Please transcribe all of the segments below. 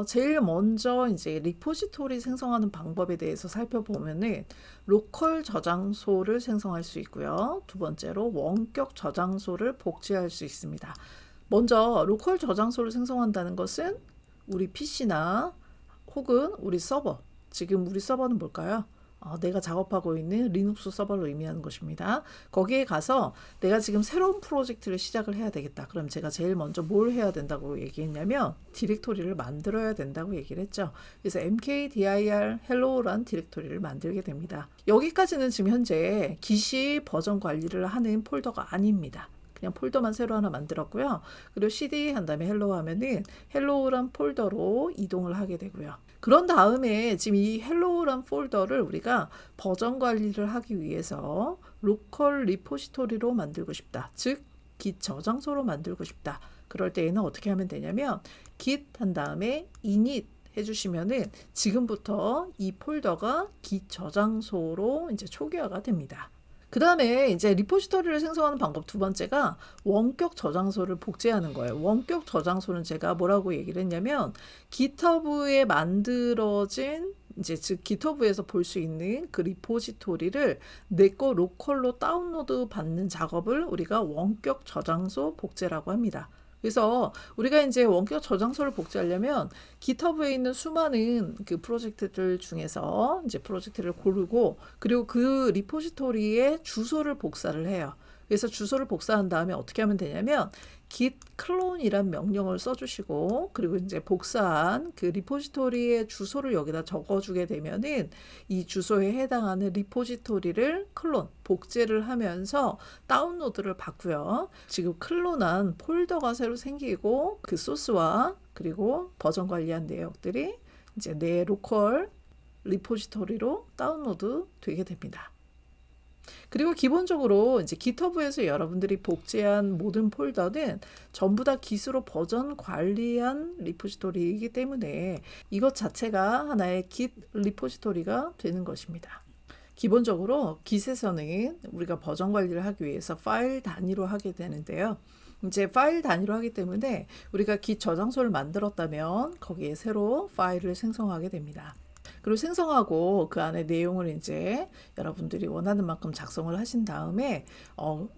제일 먼저 이제 리포지토리 생성하는 방법에 대해서 살펴보면은 로컬 저장소를 생성할 수 있고요. 두 번째로 원격 저장소를 복제할 수 있습니다. 먼저 로컬 저장소를 생성한다는 것은 우리 PC나 혹은 우리 서버, 지금 우리 서버는 뭘까요? 내가 작업하고 있는 리눅스 서버를 의미하는 것입니다. 거기에 가서 내가 지금 새로운 프로젝트를 시작을 해야 되겠다. 그럼 제가 제일 먼저 뭘 해야 된다고 얘기했냐면 디렉토리를 만들어야 된다고 얘기를 했죠. 그래서 mkdir hello란 디렉토리를 만들게 됩니다. 여기까지는 지금 현재 기시 버전 관리를 하는 폴더가 아닙니다. 그냥 폴더만 새로 하나 만들었고요. 그리고 cd 한 다음에 hello 하면은 hello란 폴더로 이동을 하게 되고요. 그런 다음에 지금 이 hello란 폴더를 우리가 버전 관리를 하기 위해서 로컬 리포지토리로 만들고 싶다. 즉 git 저장소로 만들고 싶다. 그럴 때에는 어떻게 하면 되냐면 git 한 다음에 init 해주시면은 지금부터 이 폴더가 git 저장소로 이제 초기화가 됩니다. 그 다음에 이제 리포지토리를 생성하는 방법 두 번째가 원격 저장소를 복제하는 거예요. 원격 저장소는 제가 뭐라고 얘기를 했냐면 GitHub에 만들어진 이제 즉 GitHub에서 볼 수 있는 그 리포지토리를 내 거 로컬로 다운로드 받는 작업을 우리가 원격 저장소 복제라고 합니다. 그래서 우리가 이제 원격 저장소를 복제하려면 GitHub에 있는 수많은 그 프로젝트들 중에서 이제 프로젝트를 고르고 그리고 그 리포지토리의 주소를 복사를 해요. 그래서 주소를 복사한 다음에 어떻게 하면 되냐면 git clone이란 명령을 써주시고 그리고 이제 복사한 그 리포지토리의 주소를 여기다 적어주게 되면은 이 주소에 해당하는 리포지토리를 클론 복제를 하면서 다운로드를 받고요. 지금 클론한 폴더가 새로 생기고 그 소스와 그리고 버전 관리한 내역들이 이제 내 로컬 리포지토리로 다운로드 되게 됩니다. 그리고 기본적으로 이제 GitHub에서 여러분들이 복제한 모든 폴더는 전부 다 Git으로 버전 관리한 리포지토리이기 때문에 이것 자체가 하나의 Git 리포지토리가 되는 것입니다. 기본적으로 Git에서는 우리가 버전 관리를 하기 위해서 파일 단위로 하게 되는데요. 이제 파일 단위로 하기 때문에 우리가 Git 저장소를 만들었다면 거기에 새로 파일을 생성하게 됩니다. 그리고 생성하고 그 안에 내용을 이제 여러분들이 원하는 만큼 작성을 하신 다음에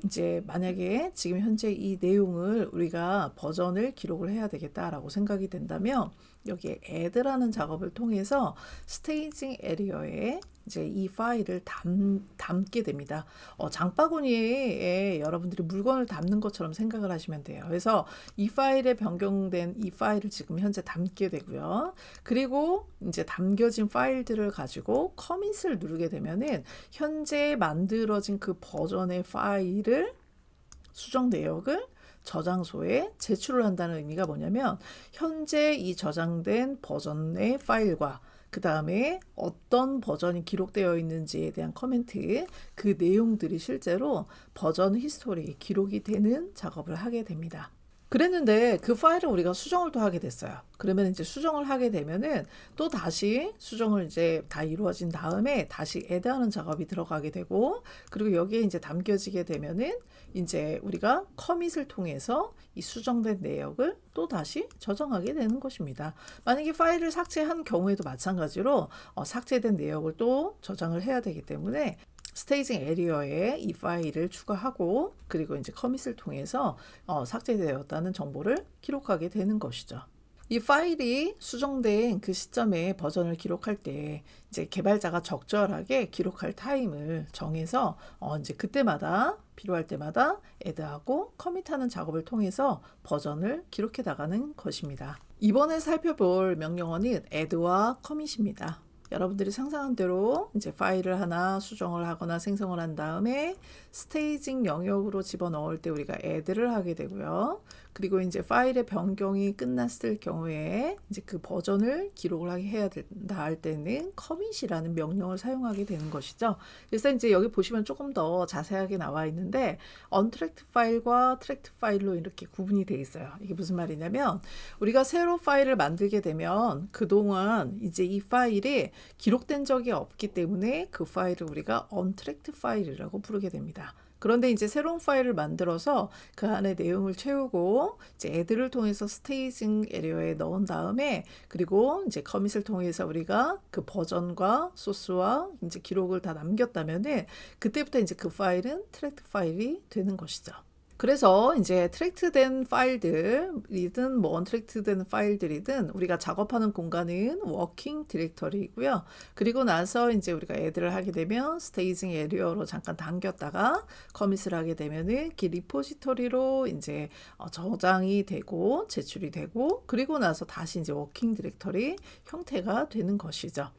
이제 만약에 지금 현재 이 내용을 우리가 버전을 기록을 해야 되겠다라고 생각이 된다면 여기에 add라는 작업을 통해서 스테이징 에리어에 이제 이 파일을 담게 됩니다. 장바구니에 여러분들이 물건을 담는 것처럼 생각을 하시면 돼요. 그래서 이 파일에 변경된 이 파일을 지금 현재 담게 되고요. 그리고 이제 담겨진 파일들을 가지고 커밋을 누르게 되면은 현재 만들어진 그 버전의 파일을 수정 내역을 저장소에 제출을 한다는 의미가 뭐냐면 현재 이 저장된 버전의 파일과 그 다음에 어떤 버전이 기록되어 있는지에 대한 커멘트 그 내용들이 실제로 버전 히스토리에 기록이 되는 작업을 하게 됩니다. 그랬는데 그 파일을 우리가 수정을 또 하게 됐어요. 그러면 이제 수정을 하게 되면은 또 다시 수정을 이제 다 이루어진 다음에 다시 add하는 작업이 들어가게 되고 그리고 여기에 이제 담겨지게 되면은 이제 우리가 커밋을 통해서 이 수정된 내역을 또 다시 저장하게 되는 것입니다. 만약에 파일을 삭제한 경우에도 마찬가지로 삭제된 내역을 또 저장을 해야 되기 때문에 스테이징 에리어에 이 파일을 추가하고 그리고 이제 커밋을 통해서 삭제되었다는 정보를 기록하게 되는 것이죠. 이 파일이 수정된 그 시점에 버전을 기록할 때 이제 개발자가 적절하게 기록할 타임을 정해서 이제 그때마다 필요할 때마다 add하고 커밋하는 작업을 통해서 버전을 기록해 나가는 것입니다. 이번에 살펴볼 명령어는 add와 commit입니다. 여러분들이 상상한 대로 이제 파일을 하나 수정을 하거나 생성을 한 다음에 스테이징 영역으로 집어넣을 때 우리가 add를 하게 되고요. 그리고 이제 파일의 변경이 끝났을 경우에 이제 그 버전을 기록을 해야 된다 할 때는 commit이라는 명령을 사용하게 되는 것이죠. 그래서 이제 여기 보시면 조금 더 자세하게 나와 있는데 untracked 파일과 tracked 파일로 이렇게 구분이 되어 있어요. 이게 무슨 말이냐면 우리가 새로 파일을 만들게 되면 그동안 이제 이 파일이 기록된 적이 없기 때문에 그 파일을 우리가 untracked 파일이라고 부르게 됩니다. 그런데 이제 새로운 파일을 만들어서 그 안에 내용을 채우고 이제 애들을 통해서 스테이징 에리어에 넣은 다음에 그리고 이제 커밋을 통해서 우리가 그 버전과 소스와 이제 기록을 다 남겼다면은 그때부터 이제 그 파일은 트랙트 파일이 되는 것이죠. 그래서 이제 트랙트된 파일들이든 뭐 언트랙트된 파일들이든 우리가 작업하는 공간은 워킹 디렉터리이고요. 그리고 나서 이제 우리가 애들을 하게 되면 스테이징 에리어로 잠깐 당겼다가 커밋을 하게 되면은 그 리포지토리로 이제 저장이 되고 제출이 되고 그리고 나서 다시 이제 워킹 디렉터리 형태가 되는 것이죠.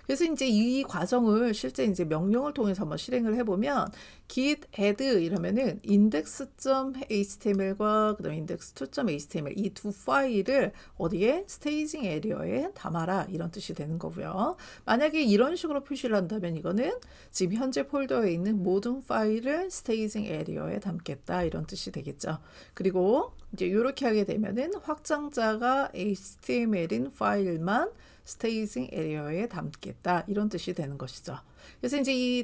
그래서 이제 이 과정을 실제 이제 명령을 통해서 한번 실행을 해보면 git add 이러면은 index.html과 그다음에 index2.html 이 두 파일을 어디에 스테이징 에리어에 담아라 이런 뜻이 되는 거고요. 만약에 이런 식으로 표시를 한다면 이거는 지금 현재 폴더에 있는 모든 파일을 스테이징 에리어에 담겠다 이런 뜻이 되겠죠. 그리고 이제 이렇게 하게 되면은 확장자가 HTML인 파일만 스테이징 에리어에 담겠다 이런 뜻이 되는 것이죠. 그래서 이제 이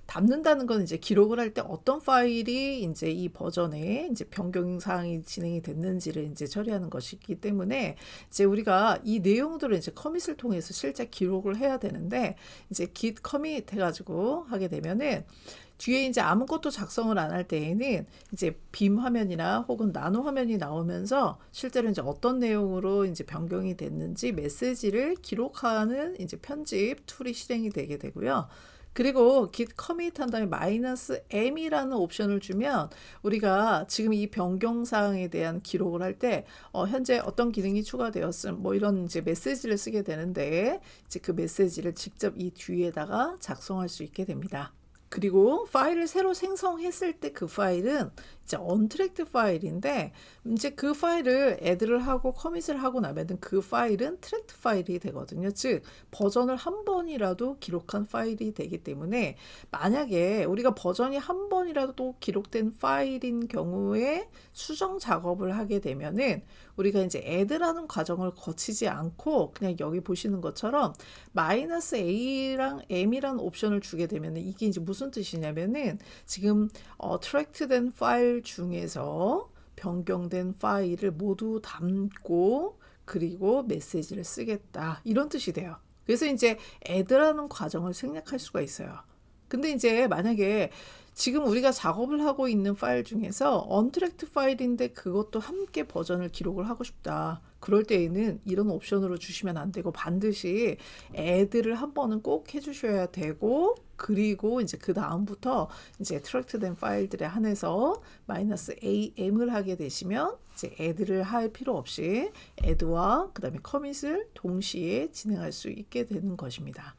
담는다는 건 이제 기록을 할 때 어떤 파일이 이제 이 버전에 이제 변경 사항이 진행이 됐는지를 이제 처리하는 것이기 때문에 이제 우리가 이 내용들을 이제 커밋을 통해서 실제 기록을 해야 되는데 이제 git 커밋 해가지고 하게 되면은 뒤에 이제 아무것도 작성을 안 할 때에는 이제 빔 화면이나 혹은 나노 화면이 나오면서 실제로 이제 어떤 내용으로 이제 변경이 됐는지 메시지를 기록하는 이제 편집 툴이 실행이 되게 되고요. 그리고 git commit 한 다음에 -m이라는 옵션을 주면 우리가 지금 이 변경 사항에 대한 기록을 할 때 현재 어떤 기능이 추가되었음 뭐 이런 이제 메시지를 쓰게 되는데 이제 그 메시지를 직접 이 뒤에다가 작성할 수 있게 됩니다. 그리고 파일을 새로 생성했을 때 그 파일은 이제 언트랙트 파일인데 이제 그 파일을 애드를 하고 커밋을 하고 나면은 그 파일은 트랙트 파일이 되거든요. 즉 버전을 한 번이라도 기록한 파일이 되기 때문에 만약에 우리가 버전이 한 번이라도 기록된 파일인 경우에 수정 작업을 하게 되면은 우리가 이제 애드라는 과정을 거치지 않고 그냥 여기 보시는 것처럼 -a랑 m이라는 옵션을 주게 되면은 이게 이제 무슨 뜻이냐면은 지금 트랙트된 파일 중에서 변경된 파일을 모두 담고 그리고 메시지를 쓰겠다 이런 뜻이 돼요. 그래서 이제 add라는 과정을 생략할 수가 있어요. 근데 이제 만약에 지금 우리가 작업을 하고 있는 파일 중에서 언트랙트 파일인데 그것도 함께 버전을 기록을 하고 싶다. 그럴 때에는 이런 옵션으로 주시면 안 되고 반드시 add를 한 번은 꼭 해주셔야 되고 그리고 이제 그 다음부터 이제 트랙트된 파일들에 한해서 -am을 하게 되시면 이제 add를 할 필요 없이 add와 그 다음에 커밋을 동시에 진행할 수 있게 되는 것입니다.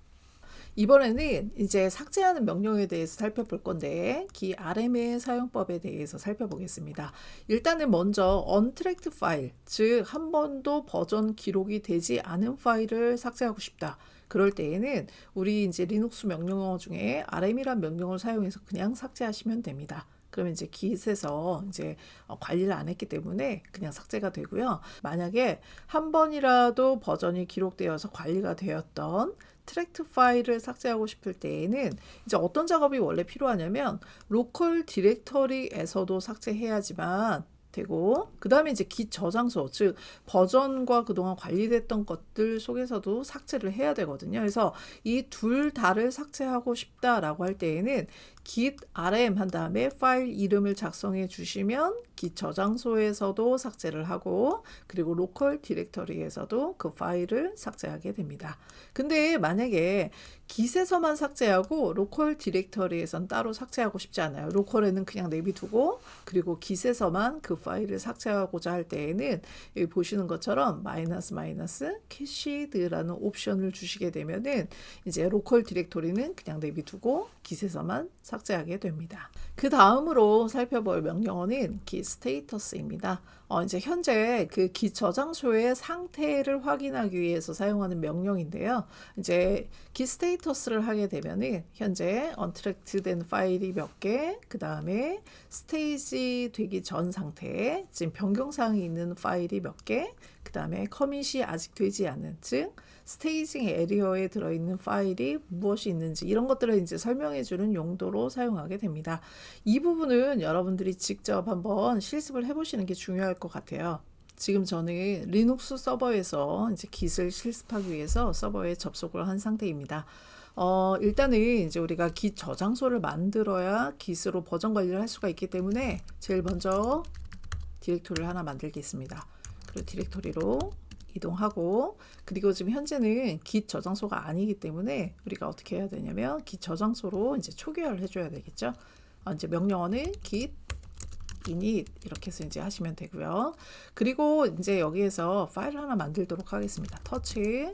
이번에는 이제 삭제하는 명령에 대해서 살펴볼 건데 기 RM의 사용법에 대해서 살펴보겠습니다. 일단은 먼저 언트랙트 파일, 즉 한 번도 버전 기록이 되지 않은 파일을 삭제하고 싶다. 그럴 때에는 우리 이제 리눅스 명령어 중에 RM이란 명령을 사용해서 그냥 삭제하시면 됩니다. 그러면 이제 git에서 이제 관리를 안 했기 때문에 그냥 삭제가 되고요. 만약에 한 번이라도 버전이 기록되어서 관리가 되었던 트랙트 파일을 삭제하고 싶을 때에는 이제 어떤 작업이 원래 필요하냐면 로컬 디렉터리에서도 삭제해야지만 되고 그 다음에 이제 git 저장소 즉 버전과 그동안 관리됐던 것들 속에서도 삭제를 해야 되거든요. 그래서 이 둘 다를 삭제하고 싶다라고 할 때에는 git rm 한 다음에 파일 이름을 작성해 주시면 git 저장소에서도 삭제를 하고 그리고 로컬 디렉터리에서도 그 파일을 삭제하게 됩니다. 근데 만약에 git에서만 삭제하고 로컬 디렉터리에선 따로 삭제하고 싶지 않아요. 로컬에는 그냥 내비두고 그리고 git에서만 그 파일을 삭제하고자 할 때에는 여기 보시는 것처럼 -캐시드라는 옵션을 주시게 되면은 이제 로컬 디렉토리는 그냥 내비두고 git에서만 삭제하게 됩니다. 그 다음으로 살펴볼 명령어는 git status입니다. 이제 현재 그 git 저장소의 상태를 확인하기 위해서 사용하는 명령인데요. 이제 git status를 하게 되면은 현재 언트랙트된 파일이 몇 개, 그 다음에 스테이지 되기 전 상태, 지금 변경 사항이 있는 파일이 몇 개, 그 그 다음에 커밋이 아직 되지 않은, 즉 스테이징 에리어에 들어있는 파일이 무엇이 있는지 이런 것들을 이제 설명해주는 용도로 사용하게 됩니다. 이 부분은 여러분들이 직접 한번 실습을 해보시는 게 중요할 것 같아요. 지금 저는 리눅스 서버에서 이제 Git을 실습하기 위해서 서버에 접속을 한 상태입니다. 일단은 이제 우리가 Git 저장소를 만들어야 Git으로 버전 관리를 할 수가 있기 때문에 제일 먼저 디렉토리를 하나 만들겠습니다. 그리고 디렉토리로 이동하고, 그리고 지금 현재는 Git 저장소가 아니기 때문에 우리가 어떻게 해야 되냐면 Git 저장소로 이제 초기화를 해줘야 되겠죠. 이제 명령어는 git init 이렇게 해서 이제 하시면 되고요. 그리고 이제 여기에서 파일을 하나 만들도록 하겠습니다. touch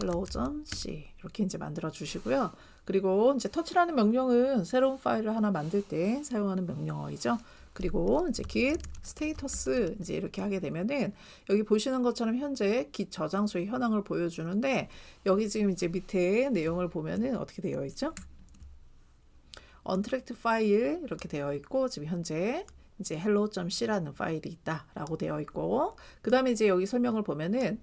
hello.c 이렇게 이제 만들어 주시고요. 그리고 이제 touch라는 명령은 새로운 파일을 하나 만들 때 사용하는 명령어이죠. 그리고 이제 git status 이제 이렇게 하게 되면은 여기 보시는 것처럼 현재 git 저장소의 현황을 보여주는데, 여기 지금 이제 밑에 내용을 보면은 어떻게 되어 있죠? untracked 파일 이렇게 되어 있고, 지금 현재 이제 hello.c라는 파일이 있다라고 되어 있고, 그 다음에 이제 여기 설명을 보면은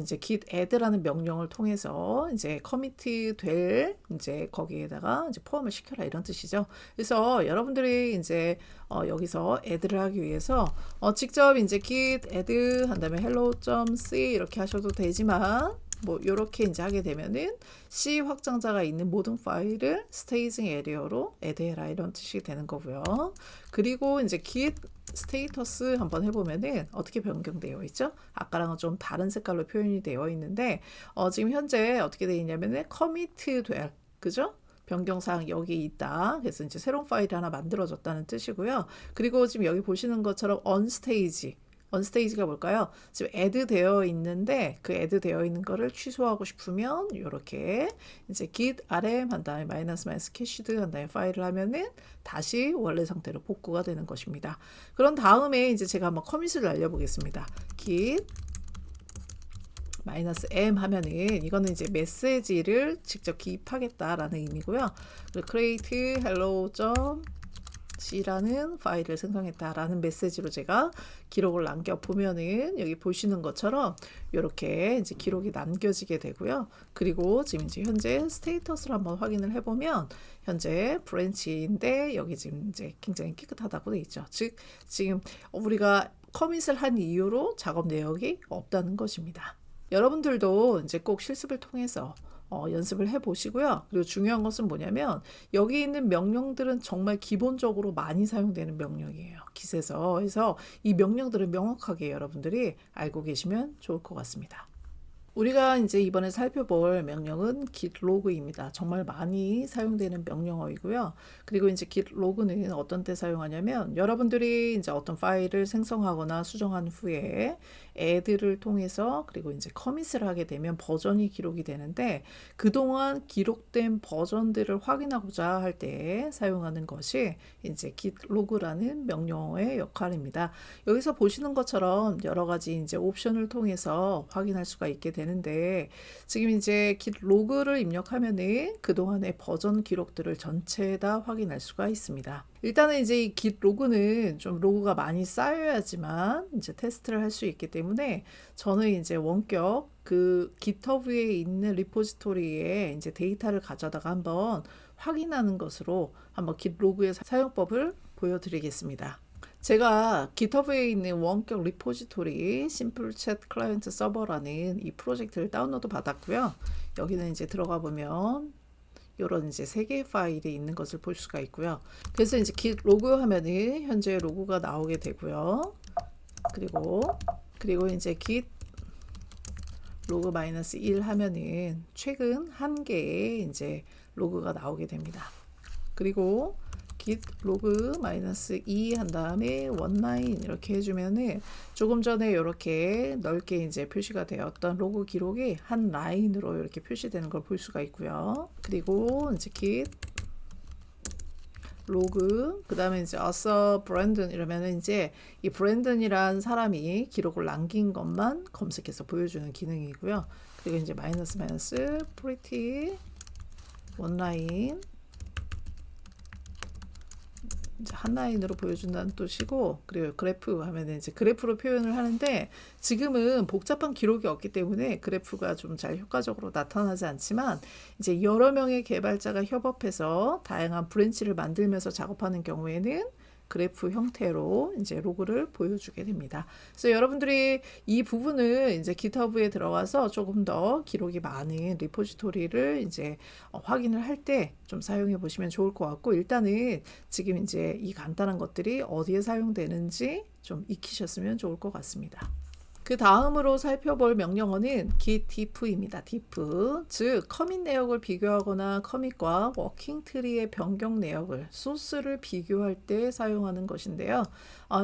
이제 git add라는 명령을 통해서 이제 커미트 될 이제 거기에다가 이제 포함을 시켜라 이런 뜻이죠. 그래서 여러분들이 이제 여기서 add를 하기 위해서 직접 이제 git add 한 다음에 hello.c 이렇게 하셔도 되지만, 뭐 요렇게 이제 하게 되면은 C 확장자가 있는 모든 파일을 스테이징 에리어로 add해라 이런 뜻이 되는 거고요. 그리고 이제 git 스테이터스 한번 해보면은 어떻게 변경되어 있죠? 아까랑은 좀 다른 색깔로 표현이 되어 있는데 지금 현재 어떻게 되어 있냐면은 commit 될, 그죠? 변경사항 여기 있다. 그래서 이제 새로운 파일이 하나 만들어졌다는 뜻이고요. 그리고 지금 여기 보시는 것처럼 언스테이지가 뭘까요? 지금 add 되어 있는데 그 add 되어 있는 거를 취소하고 싶으면 이렇게 이제 git rm 한 다음에 마이너스 cached 한 다음에 파일을 하면은 다시 원래 상태로 복구가 되는 것입니다. 그런 다음에 이제 제가 한번 커밋을 날려보겠습니다. git 마이너스 m 하면은 이거는 이제 메시지를 직접 기입하겠다라는 의미고요. 그리고 create hello. C라는 파일을 생성했다라는 메시지로 제가 기록을 남겨보면은 여기 보시는 것처럼 이렇게 이제 기록이 남겨지게 되고요. 그리고 지금 이제 현재 스테이터스를 한번 확인을 해보면 현재 브랜치인데 여기 지금 이제 굉장히 깨끗하다고 되어 있죠. 즉 지금 우리가 커밋을 한 이유로 작업 내역이 없다는 것입니다. 여러분들도 이제 꼭 실습을 통해서 연습을 해 보시고요. 그리고 중요한 것은 뭐냐면 여기 있는 명령들은 정말 기본적으로 많이 사용되는 명령이에요. Git에서. 그래서 이 명령들을 명확하게 여러분들이 알고 계시면 좋을 것 같습니다. 우리가 이제 이번에 살펴볼 명령은 git log입니다. 정말 많이 사용되는 명령어이고요. 그리고 이제 git log는 어떤 때 사용하냐면 여러분들이 이제 어떤 파일을 생성하거나 수정한 후에 add를 통해서 그리고 이제 커밋을 하게 되면 버전이 기록이 되는데 그동안 기록된 버전들을 확인하고자 할 때 사용하는 것이 이제 git log라는 명령어의 역할입니다. 여기서 보시는 것처럼 여러 가지 이제 옵션을 통해서 확인할 수가 있게 되는데 지금 이제 git log를 입력하면은 그동안의 버전 기록들을 전체 다 확인할 수가 있습니다. 일단은 이제 이 git log는 좀 로그가 많이 쌓여야지만 이제 테스트를 할 수 있기 때문에 저는 이제 원격 그 GitHub에 있는 리포지토리에 이제 데이터를 가져다가 한번 확인하는 것으로 한번 git log의 사용법을 보여드리겠습니다. 제가 GitHub에 있는 원격 리포지토리 Simple Chat Client Server라는 이 프로젝트를 다운로드 받았고요. 여기는 이제 들어가 보면 이런 이제 3개의 파일이 있는 것을 볼 수가 있고요. 그래서 이제 git log 하면은 현재 로그가 나오게 되고요. 그리고 이제 git log -1 하면은 최근 한 개의 이제 로그가 나오게 됩니다. 그리고 git log -2 한 다음에 one line 이렇게 해주면은 조금 전에 이렇게 넓게 이제 표시가 되었던 로그 기록이 한 라인으로 이렇게 표시되는 걸 볼 수가 있고요. 그리고 이제 git log 그 다음에 이제 author Brandon 이러면은 이제 이 브랜든이란 사람이 기록을 남긴 것만 검색해서 보여주는 기능이고요. 그리고 이제 pretty one line 이제 한 라인으로 보여준다는 뜻이고, 그리고 그래프 하면은 이제 그래프로 표현을 하는데, 지금은 복잡한 기록이 없기 때문에 그래프가 좀 잘 효과적으로 나타나지 않지만, 이제 여러 명의 개발자가 협업해서 다양한 브랜치를 만들면서 작업하는 경우에는 그래프 형태로 이제 로그를 보여주게 됩니다. 그래서 여러분들이 이 부분을 이제 GitHub에 들어가서 조금 더 기록이 많은 리포지토리를 이제 확인을 할 때 좀 사용해 보시면 좋을 것 같고, 일단은 지금 이제 이 간단한 것들이 어디에 사용되는지 좀 익히셨으면 좋을 것 같습니다. 그 다음으로 살펴볼 명령어는 git diff입니다. diff, 즉 커밋 내역을 비교하거나 커밋과 워킹 트리의 변경 내역을 소스를 비교할 때 사용하는 것인데요.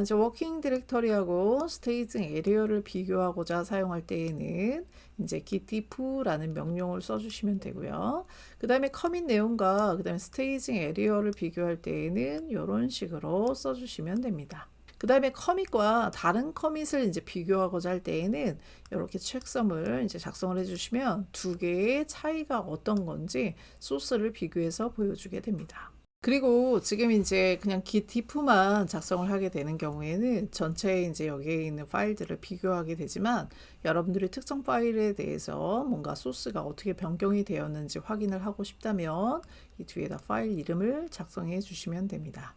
이제 워킹 디렉터리하고 스테이징 에리어를 비교하고자 사용할 때에는 이제 git diff라는 명령을 써주시면 되고요. 그 다음에 커밋 내용과 그 다음에 스테이징 에리어를 비교할 때에는 이런 식으로 써주시면 됩니다. 그 다음에 커밋과 다른 커밋을 이제 비교하고자 할 때에는 이렇게 체크섬을 이제 작성을 해주시면 두 개의 차이가 어떤 건지 소스를 비교해서 보여주게 됩니다. 그리고 지금 이제 그냥 git diff만 작성을 하게 되는 경우에는 전체 이제 여기에 있는 파일들을 비교하게 되지만, 여러분들이 특정 파일에 대해서 뭔가 소스가 어떻게 변경이 되었는지 확인을 하고 싶다면 이 뒤에다 파일 이름을 작성해 주시면 됩니다.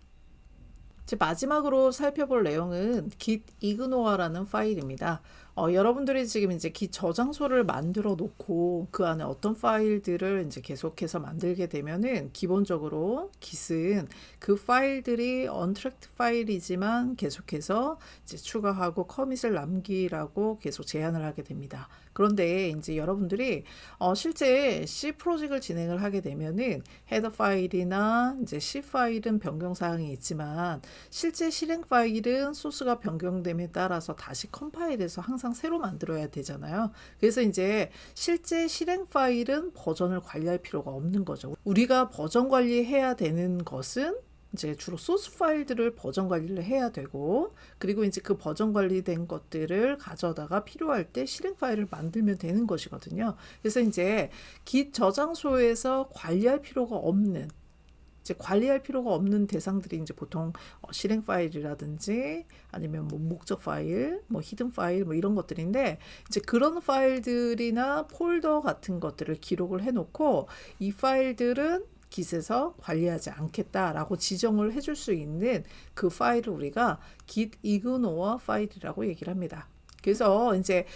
이제 마지막으로 살펴볼 내용은 git ignore.라는 파일입니다. 여러분들이 지금 이제 git 저장소를 만들어 놓고 그 안에 어떤 파일들을 이제 계속해서 만들게 되면은, 기본적으로 git은 그 파일들이 untracked 파일이지만 계속해서 이제 추가하고 커밋을 남기라고 계속 제한을 하게 됩니다. 그런데 이제 여러분들이 실제 C 프로젝트를 진행을 하게 되면은 헤더 파일이나 이제 C 파일은 변경 사항이 있지만, 실제 실행 파일은 소스가 변경됨에 따라서 다시 컴파일해서 항상 새로 만들어야 되잖아요. 그래서 이제 실제 실행 파일은 버전을 관리할 필요가 없는 거죠. 우리가 버전 관리해야 되는 것은 이제 주로 소스 파일들을 버전 관리를 해야 되고, 그리고 이제 그 버전 관리된 것들을 가져다가 필요할 때 실행 파일을 만들면 되는 것이거든요. 그래서 이제 git 저장소에서 관리할 필요가 없는, 이제 관리할 필요가 없는 대상들이 이제 보통 실행 파일이라든지 아니면 뭐 목적 파일, 뭐 히든 파일, 뭐 이런 것들인데, 이제 그런 파일들이나 폴더 같은 것들을 기록을 해놓고 이 파일들은 git에서 관리하지 않겠다라고 지정을 해줄 수 있는 그 파일을 우리가 git ignore 파일이라고 얘기를 합니다. 그래서 이제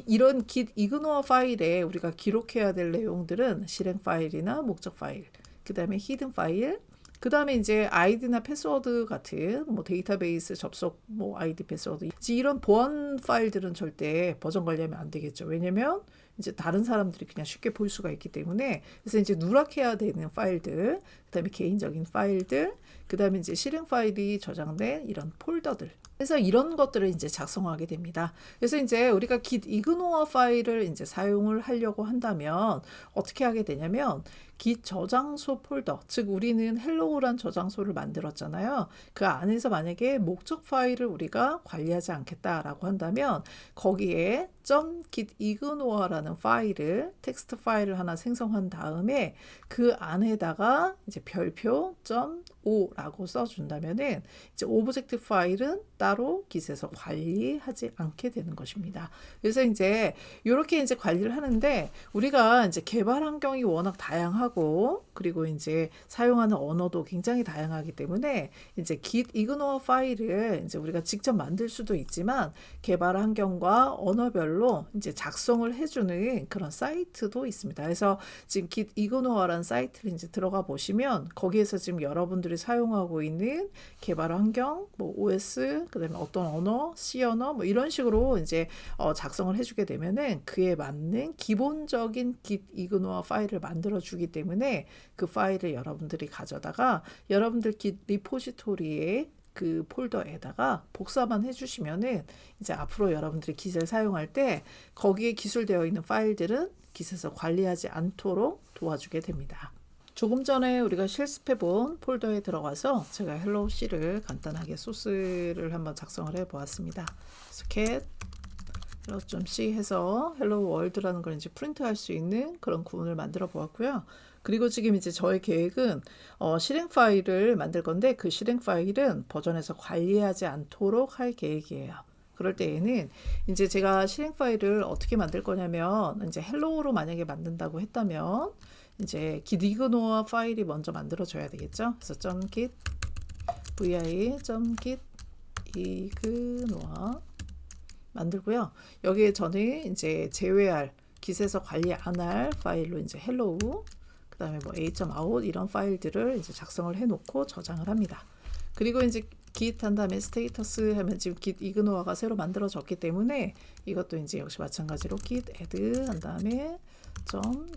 이런 git ignore 파일에 우리가 기록해야 될 내용들은 실행 파일이나 목적 파일, 그 다음에 히든 파일, 그 다음에 이제 아이디나 패스워드 같은 뭐 데이터베이스 접속 뭐 아이디 패스워드, 이런 보안 파일들은 절대 버전 관리하면 안 되겠죠. 왜냐면 이제 다른 사람들이 그냥 쉽게 볼 수가 있기 때문에. 그래서 이제 누락해야 되는 파일들, 그 다음에 개인적인 파일들, 그 다음에 이제 실행 파일이 저장된 이런 폴더들, 그래서 이런 것들을 이제 작성하게 됩니다. 그래서 이제 우리가 git ignore 파일을 이제 사용을 하려고 한다면 어떻게 하게 되냐면, git 저장소 폴더, 즉 우리는 hello란 저장소를 만들었잖아요. 그 안에서 만약에 목적 파일을 우리가 관리하지 않겠다라고 한다면 거기에 .git ignore라는 파일을, 텍스트 파일을 하나 생성한 다음에 그 안에다가 이제 별표 .o라고 써준다면은 이제 오브젝트 파일은 따로 git에서 관리하지 않게 되는 것입니다. 그래서 이제 이렇게 이제 관리를 하는데, 우리가 이제 개발 환경이 워낙 다양하고 그리고 이제 사용하는 언어도 굉장히 다양하기 때문에 이제 git ignore 파일을 이제 우리가 직접 만들 수도 있지만, 개발 환경과 언어별로 이제 작성을 해주는 그런 사이트도 있습니다. 그래서 지금 git ignore라는 사이트를 이제 들어가 보시면 거기에서 지금 여러분들이 사용하고 있는 개발 환경, 뭐 OS, 그다음에 어떤 언어, C 언어, 뭐 이런 식으로 이제 작성을 해주게 되면은 그에 맞는 기본적인 git ignore 파일을 만들어 주기 때문에 그 파일을 여러분들이 가져다가 여러분들 git 리포지토리에 그 폴더에다가 복사만 해주시면은 이제 앞으로 여러분들이 git을 사용할 때 거기에 기술되어 있는 파일들은 git에서 관리하지 않도록 도와주게 됩니다. 조금 전에 우리가 실습해본 폴더에 들어가서 제가 hello C를 간단하게 소스를 한번 작성을 해 보았습니다. 그래서 cat 좀 C 해서 헬로 월드라는 걸 이제 프린트할 수 있는 그런 구문을 만들어 보았고요. 그리고 지금 이제 저의 계획은 실행 파일을 만들 건데 그 실행 파일은 버전에서 관리하지 않도록 할 계획이에요. 그럴 때에는 이제 제가 실행 파일을 어떻게 만들 거냐면 이제 헬로우로 만약에 만든다고 했다면 이제 git ignore 파일이 먼저 만들어져야 되겠죠. 그래서 .git vi.git ignore 만들고요. 여기에 저는 이제 제외할 git에서 관리 안 할 파일로 이제 hello 그다음에 뭐 a.out 이런 파일들을 이제 작성을 해 놓고 저장을 합니다. 그리고 이제 git 한 다음에 status 하면 지금 git ignore가 새로 만들어졌기 때문에 이것도 이제 역시 마찬가지로 git add 한 다음에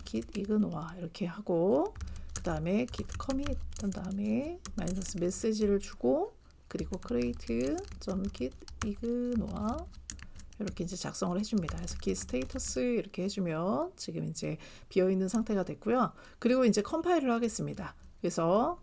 .git ignore 이렇게 하고 그다음에 git commit 한 다음에 마이너스 메시지를 주고 그리고 create .git ignore 이렇게 이제 작성을 해줍니다. 그래서 git status 이렇게 해주면 지금 이제 비어 있는 상태가 됐고요. 그리고 이제 컴파일을 하겠습니다. 그래서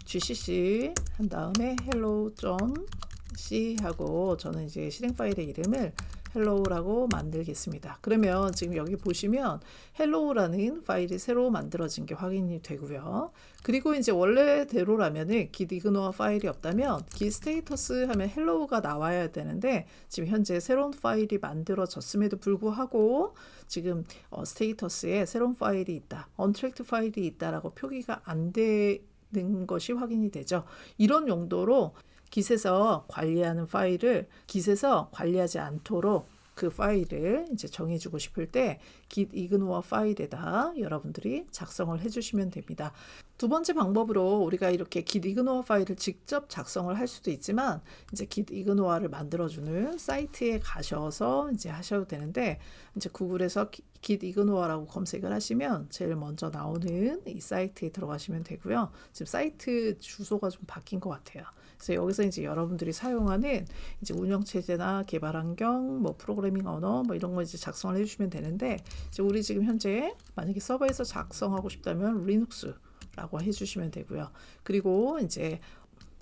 gcc 한 다음에 hello.c 하고 저는 이제 실행 파일의 이름을 hello라고 만들겠습니다. 그러면 지금 여기 보시면 hello라는 파일이 새로 만들어진 게 확인이 되고요. 그리고 이제 원래대로라면은 git ignore 파일이 없다면 git status 하면 hello가 나와야 되는데 지금 현재 새로운 파일이 만들어졌음에도 불구하고 지금 스테이터스에 새로운 파일이 있다, untracked 파일이 있다라고 표기가 안 되는 것이 확인이 되죠. 이런 용도로 git에서 관리하는 파일을 git에서 관리하지 않도록 그 파일을 이제 정해주고 싶을 때 git ignore 파일에다 여러분들이 작성을 해주시면 됩니다. 두 번째 방법으로 우리가 이렇게 git ignore 파일을 직접 작성을 할 수도 있지만 이제 git ignore를 만들어주는 사이트에 가셔서 이제 하셔도 되는데 이제 구글에서 git ignore라고 검색을 하시면 제일 먼저 나오는 이 사이트에 들어가시면 되고요. 지금 사이트 주소가 좀 바뀐 것 같아요. 그래서 여기서 이제 여러분들이 사용하는 이제 운영체제나 개발 환경, 뭐 프로그래밍 언어, 뭐 이런 거 이제 작성을 해주시면 되는데 이제 우리 지금 현재 만약에 서버에서 작성하고 싶다면 리눅스라고 해주시면 되고요. 그리고 이제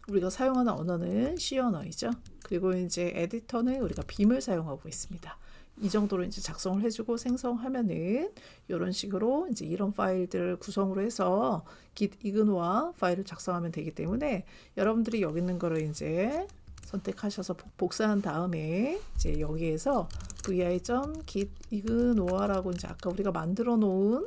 우리가 사용하는 언어는 C 언어이죠. 그리고 이제 에디터는 우리가 빔을 사용하고 있습니다. 이 정도로 이제 작성을 해주고 생성하면은 이런 식으로 이제 이런 파일들을 구성으로 해서 git ignore 파일을 작성하면 되기 때문에 여러분들이 여기 있는 거를 이제 선택하셔서 복사한 다음에 이제 여기에서 vi.git ignore라고 이제 아까 우리가 만들어 놓은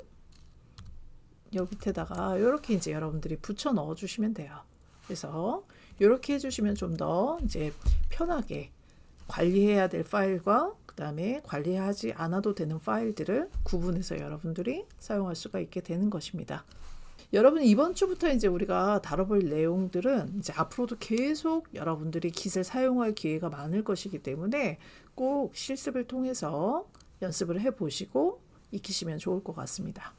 여기 밑에다가 이렇게 이제 여러분들이 붙여 넣어 주시면 돼요. 그래서 이렇게 해주시면 좀 더 이제 편하게 관리해야 될 파일과 그 다음에 관리하지 않아도 되는 파일들을 구분해서 여러분들이 사용할 수가 있게 되는 것입니다. 여러분 이번 주부터 이제 우리가 다뤄볼 내용들은 이제 앞으로도 계속 여러분들이 git을 사용할 기회가 많을 것이기 때문에 꼭 실습을 통해서 연습을 해 보시고 익히시면 좋을 것 같습니다.